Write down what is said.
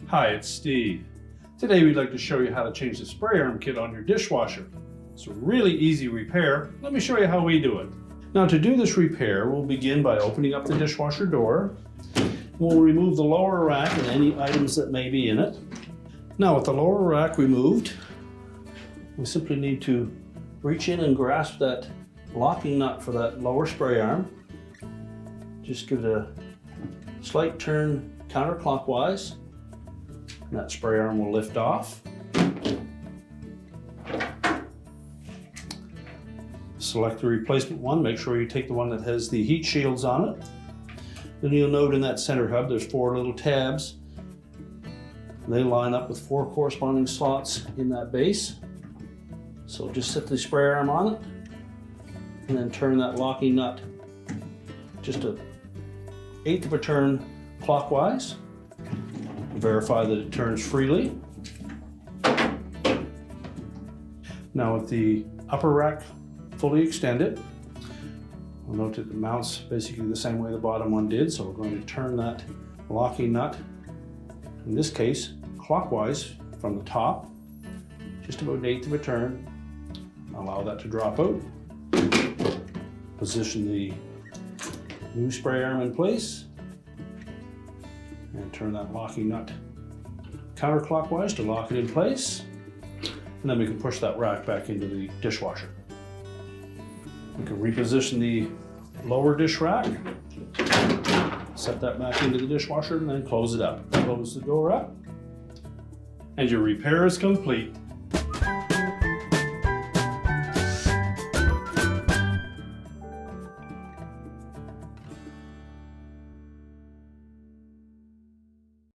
Hi, it's Steve. Today we'd like to show you how to change the spray arm kit on your dishwasher. It's a really easy repair. Let me show you how we do it. Now, to do this repair, we'll begin by opening up the dishwasher door. We'll remove the lower rack and any items that may be in it. Now, with the lower rack removed, we simply need to reach in and grasp that locking nut for that lower spray arm. Just give it a slight turn counterclockwise, and that spray arm will lift off. Select the replacement one. Make sure you take the one that has the heat shields on it. Then you'll note in that center hub there's 4 little tabs. They line up with 4 corresponding slots in that base. So just set the spray arm on it and then turn that locking nut just 1/8 of a turn clockwise. Verify that it turns freely. Now, with the upper rack fully extended, we'll note that it mounts basically the same way the bottom one did. So we're going to turn that locking nut, in this case clockwise from the top, just about 1/8 of a turn. Allow that to drop out. Position the new spray arm in place and turn that locking nut counterclockwise to lock it in place. And then we can push that rack back into the dishwasher. We can reposition the lower dish rack, set that back into the dishwasher, and then close it up. Close the door up, and your repair is complete.